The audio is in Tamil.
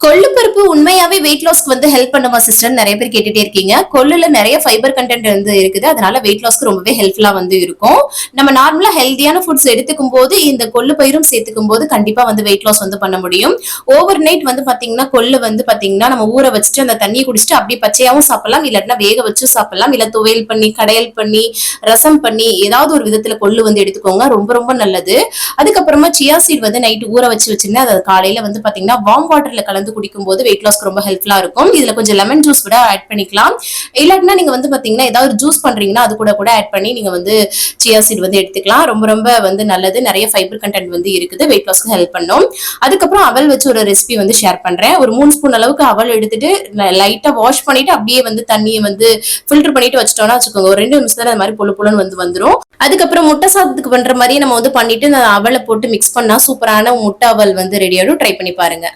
கொள்ளுப்பருப்பு உண்மையாவே வெயிட் லாஸ்க்கு வந்து ஹெல்ப் பண்ணுமா சிஸ்டர்? நிறைய பேர் கேட்டுட்டே இருக்கீங்க. கொள்ளுல நிறைய ஃபைபர் கண்டென்ட் வந்து இருக்குது. அதனால வெயிட் லாஸ்க்கு ரொம்பவே ஹெல்ப்ஃபுல்லா வந்து இருக்கும். நம்ம நார்மலா ஹெல்தியான ஃபுட்ஸ் எடுத்துக்கும் போது இந்த கொள்ளு பயிரும் சேர்த்துக்கும் போது கண்டிப்பா வந்து வெயிட் லாஸ் வந்து பண்ண முடியும். ஓவர் நைட் வந்து பாத்தீங்கன்னா கொள்ளு வந்து பாத்தீங்கன்னா நம்ம ஊற வச்சுட்டு அந்த தண்ணியை குடிச்சிட்டு அப்படியே பச்சையாவும் சாப்பிடலாம், இல்லாட்டினா வேக வச்சு சாப்பிடலாம், இல்ல துவையல் பண்ணி கடையல் பண்ணி ரசம் பண்ணி ஏதாவது ஒரு விதத்துல கொள்ளு வந்து எடுத்துக்கோங்க, ரொம்ப ரொம்ப நல்லது. அதுக்கப்புறமா சியா சீட் வந்து நைட் ஊற வச்சு வச்சிருந்தேன், அதை காலையில வந்து பாத்தீங்கன்னா வார்ம் வாட்டர்ல கலந்து குடிக்கும் போது வெயிட் லாஸ்க்கு ரொம்ப ஹெல்ப்ஃபுல்லா இருக்கும். இதுல கொஞ்சம் லெமன் ஜூஸ் கூட ஆட் பண்ணிக்கலாம். இல்லாட்டினா நீங்க வந்து பாத்தீங்கன்னா ஏதாவது ஜூஸ் பண்றீங்கன்னா அது கூட கூட ஆட் பண்ணி நீங்க வந்து சியா சீட் வந்து எடுத்துக்கலாம். ரொம்ப ரொம்ப வந்து நல்லது. நிறைய ஃபைபர் கண்டென்ட் வந்து இருக்குது, வெயிட் லாஸ்க்கு ஹெல்ப் பண்ணும். அதுக்கப்புறம் அவல் வச்சு ஒரு ரெசிபி வந்து ஷேர் பண்றேன். ஒரு 3 ஸ்பூன் அளவுக்கு அவல் எடுத்துட்டு லைட்டா வாஷ் பண்ணிட்டு அப்படியே வந்து தண்ணியை வந்து ஃபில்டர் பண்ணிட்டு வச்சுட்டோம்னா வச்சுக்கோங்க, ஒரு 2 நிமிஷத்துல அது மாதிரி பொழு பொழுன்னு வந்து வந்துரும். அதுக்கப்புறம் முட்டை சாதத்துக்கு பண்ற மாதிரி நம்ம வந்து பண்ணிட்டு அவலை போட்டு மிக்ஸ் பண்ணா சூப்பரான முட்டை அவல் வந்து ரெடி ஆயிடும். ட்ரை பண்ணி பாருங்க.